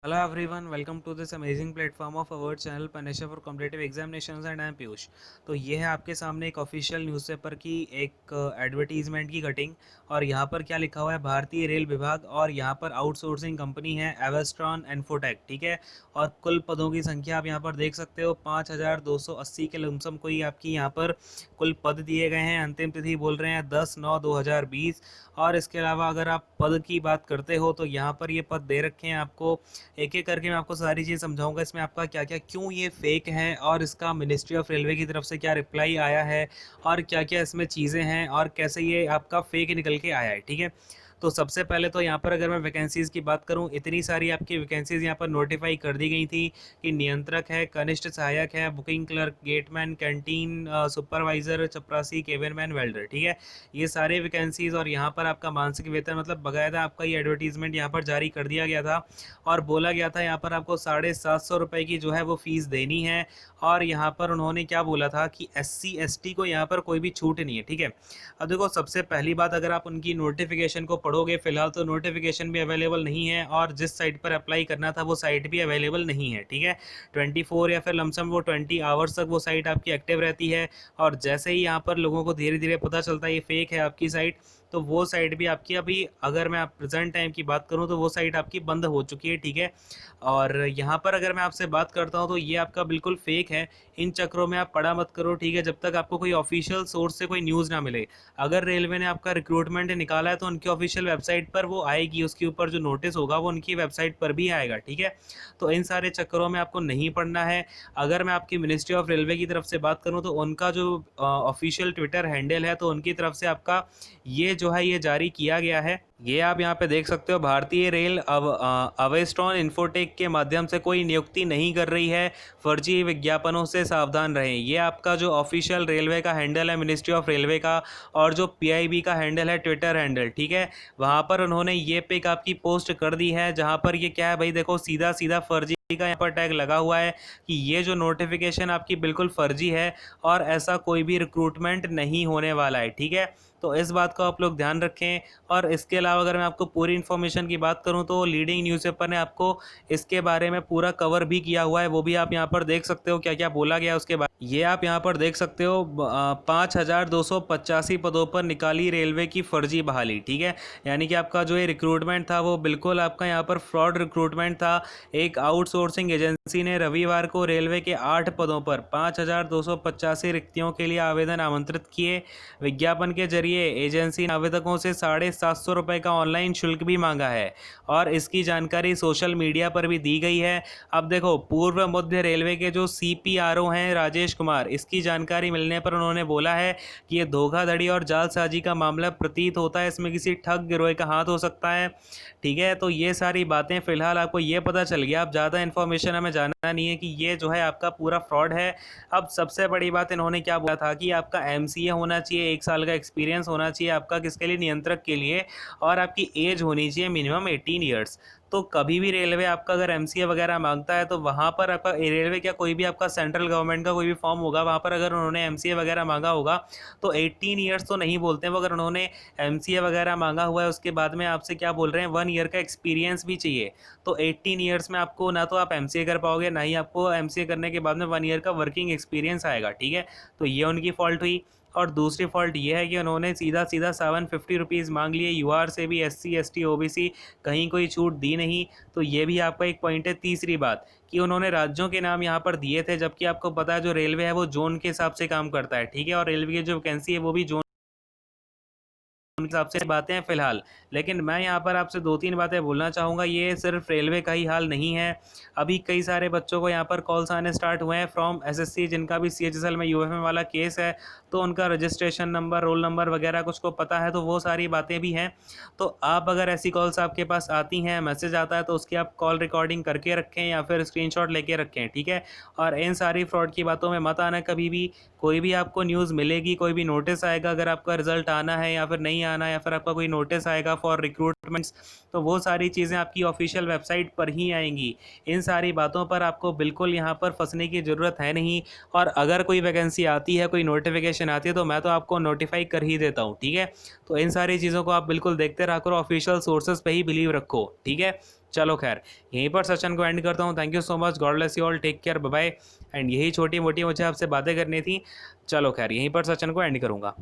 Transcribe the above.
Hello everyone, welcome to this amazing platform of our channel Panisha for Competitive Examinations and I am Piyush. तो ये है आपके सामने एक ऑफिशियल न्यूज़पेपर की एक एडवर्टीजमेंट की कटिंग। और यहाँ पर क्या लिखा हुआ है, भारतीय रेल विभाग, और यहाँ पर आउटसोर्सिंग कंपनी है एवेस्ट्रॉन इन्फोटेक, ठीक है। और कुल पदों की संख्या आप यहाँ पर देख सकते हो 5280 के लमसम कोई आपकी यहाँ पर कुल पद दिए गए हैं। अंतिम तिथि बोल रहे हैं 10/9/2020। और इसके अलावा अगर आप पद की बात करते हो तो यहाँ पर ये पद दे रखे हैं आपको। एक एक करके मैं आपको सारी चीज़ समझाऊंगा, इसमें आपका क्या क्या क्यों ये फेक है और इसका मिनिस्ट्री ऑफ रेलवे की तरफ से क्या रिप्लाई आया है और क्या क्या इसमें चीज़ें हैं और कैसे ये आपका फेक निकल के आया है, ठीक है। तो सबसे पहले तो यहाँ पर अगर मैं वैकेंसीज़ की बात करूँ, इतनी सारी आपकी वैकेंसीज़ यहाँ पर नोटिफाई कर दी गई थी कि नियंत्रक है, कनिष्ठ सहायक है, booking clerk, gateman, canteen supervisor, चपरासी, केबिनमैन, वेल्डर, ठीक है। ये सारे वैकेंसीज़ और यहाँ पर आपका मासिक वेतन मतलब बकायदा आपका ये एडवर्टीजमेंट यहाँ पर जारी कर दिया गया था। और बोला गया था यहाँ पर आपको 750 रुपये की जो है वो फ़ीस देनी है। और यहाँ पर उन्होंने क्या बोला था कि SC ST को यहाँ पर कोई भी छूट नहीं है, ठीक है। अब देखो, सबसे पहली बात, अगर आप उनकी नोटिफिकेशन को पढ़ोगे, फिलहाल तो नोटिफिकेशन भी अवेलेबल नहीं है और जिस साइट पर अप्लाई करना था वो साइट भी अवेलेबल नहीं है, ठीक है। 24 या फिर लमसम वो 20 आवर्स तक वो साइट आपकी एक्टिव रहती है। और जैसे ही यहाँ पर लोगों को धीरे धीरे पता चलता है ये फेक है आपकी साइट, तो वो साइट भी आपकी अभी, अगर मैं आप प्रेजेंट टाइम की बात करूँ तो वो साइट आपकी बंद हो चुकी है, ठीक है। और यहाँ पर अगर मैं आपसे बात करता हूँ तो ये आपका बिल्कुल फेक है। इन चक्रों में आप पड़ा मत करो, ठीक है, जब तक आपको कोई ऑफिशियल सोर्स से कोई न्यूज़ ना मिले। अगर रेलवे ने आपका रिक्रूटमेंट निकाला है तो उनकी ऑफिशियल वेबसाइट पर वो आएगी, उसके ऊपर जो नोटिस होगा वो उनकी वेबसाइट पर भी आएगा, ठीक है। तो इन सारे चक्करों में आपको नहीं पड़ना है। अगर मैं आपकी मिनिस्ट्री ऑफ रेलवे की तरफ से बात करूँ तो उनका जो ऑफिशियल ट्विटर हैंडल है, तो उनकी तरफ से आपका ये जो है ये जारी किया गया है। ये आप यहाँ पे देख सकते हो, भारतीय रेल अवेस्ट्रॉन इन्फोटेक के माध्यम से कोई नियुक्ति नहीं कर रही है, फर्जी विज्ञापनों से सावधान रहें। ये आपका जो ऑफिशियल रेलवे का हैंडल है मिनिस्ट्री ऑफ रेलवे का, और जो PIB का हैंडल है ट्विटर हैंडल, ठीक है। वहाँ पर उन्होंने ये पिक आपकी पोस्ट कर दी है, जहाँ पर ये क्या है भाई, देखो सीधा सीधा फर्जी का यहाँ पर टैग लगा हुआ है कि ये जो नोटिफिकेशन आपकी बिल्कुल फर्जी है और ऐसा कोई भी रिक्रूटमेंट नहीं होने वाला है, ठीक है। तो इस बात को आप लोग ध्यान रखें। और इसके अलावा अगर मैं आपको पूरी इन्फॉर्मेशन की बात करूं तो लीडिंग न्यूज़पेपर ने आपको इसके बारे में पूरा कवर भी किया हुआ है, वो भी आप यहां पर देख सकते हो क्या क्या बोला गया है उसके बारे। ये आप यहां पर देख सकते हो, 5285 पदों पर निकाली रेलवे की फर्जी बहाली, ठीक है। यानी कि आपका जो ये रिक्रूटमेंट था वो बिल्कुल आपका यहाँ पर फ्रॉड रिक्रूटमेंट था। एक आउटसोर्सिंग एजेंसी ने रविवार को रेलवे के 8 पदों पर 5285 रिक्तियों के लिए आवेदन आमंत्रित किए। विज्ञापन के जरिए एजेंसी ने आवेदकों से 750 रुपये का ऑनलाइन शुल्क भी मांगा है और इसकी जानकारी सोशल मीडिया पर भी दी गई है। अब देखो, पूर्व मध्य रेलवे के जो CPRO हैं राजेश कुमार, इसकी जानकारी मिलने पर उन्होंने बोला है कि ये धोखाधड़ी और जालसाजी का मामला प्रतीत होता है, इसमें किसी ठग गिरोह का हाथ हो सकता है, ठीक है। तो ये सारी बातें फिलहाल आपको ये पता चल गया, अब ज़्यादा इन्फॉर्मेशन हमें जानना नहीं है कि ये जो है आपका पूरा फ्रॉड है। अब सबसे बड़ी बात इन्होंने क्या बोला था कि आपका MCA होना चाहिए, 1 साल का एक्सपीरियंस होना चाहिए आपका, किसके लिए, नियंत्रक के लिए, और आपकी एज होनी चाहिए मिनिमम 18 ईयर्स। तो कभी भी रेलवे आपका अगर MCA वगैरह मांगता है तो वहाँ पर आपका रेलवे क्या कोई भी आपका सेंट्रल गवर्नमेंट का कोई भी फॉर्म होगा, वहाँ पर अगर उन्होंने MCA वगैरह मांगा होगा तो 18 ईयर्स तो नहीं बोलते हैं वो। अगर उन्होंने MCA वगैरह मांगा हुआ है उसके बाद में आपसे क्या बोल रहे हैं, 1 ईयर का एक्सपीरियंस भी चाहिए। तो 18 ईयर्स में आपको ना तो आप MCA कर पाओगे, ना ही आपको MCA करने के बाद में 1 ईयर का वर्किंग एक्सपीरियंस आएगा, ठीक है। तो ये उनकी फॉल्ट हुई। और दूसरी फॉल्ट ये है कि उन्होंने सीधा सीधा 750 रुपीज़ मांग लिए, UR से भी SC ST OBC कहीं कोई छूट दी नहीं। तो ये भी आपका एक पॉइंट है। तीसरी बात कि उन्होंने राज्यों के नाम यहाँ पर दिए थे, जबकि आपको पता है जो रेलवे है वो जोन के हिसाब से काम करता है, ठीक है। और रेलवे की जो वैकेंसी है वो भी जोन उनके हिसाब से बातें हैं फिलहाल। लेकिन मैं यहाँ पर आपसे 2-3 बातें बोलना चाहूँगा, ये सिर्फ रेलवे का ही हाल नहीं है। अभी कई सारे बच्चों को यहाँ पर कॉल्स आने स्टार्ट हुए हैं फ्रॉम SSC, जिनका भी CHSL में UFM वाला केस है, तो उनका रजिस्ट्रेशन नंबर, रोल नंबर वगैरह कुछ को पता है, तो वो सारी बातें भी हैं। तो आप अगर ऐसी कॉल्स आपके पास आती हैं, मैसेज आता है, तो उसकी आप कॉल रिकॉर्डिंग करके रखें या फिर स्क्रीनशॉट लेके रखें, ठीक है। और इन सारी फ्रॉड की बातों में मत आना कभी भी। कोई भी आपको न्यूज़ मिलेगी, कोई भी नोटिस आएगा, अगर आपका रिजल्ट आना है या फिर नहीं आना, या फिर आपका कोई नोटिस आएगा फॉर रिक्रूटमेंट्स, तो वो सारी चीज़ें आपकी ऑफिशियल वेबसाइट पर ही आएंगी। इन सारी बातों पर आपको बिल्कुल यहाँ पर फंसने की ज़रूरत है नहीं। और अगर कोई वैकेंसी आती है, कोई नोटिफिकेशन आती है, तो मैं तो आपको नोटिफाई कर ही देता हूँ, ठीक है। तो इन सारी चीज़ों को आप बिल्कुल देखते रहा करो, ऑफिशियल सोर्सेज पे ही बिलीव रखो, ठीक है। चलो खैर, यहीं पर सेशन को एंड करता हूँ। Thank you so much, God bless you all, take care, bye bye. And यही छोटी मोटी मुझे आपसे बातें करनी थी। चलो खैर, यहीं पर सेशन को एंड करूँगा।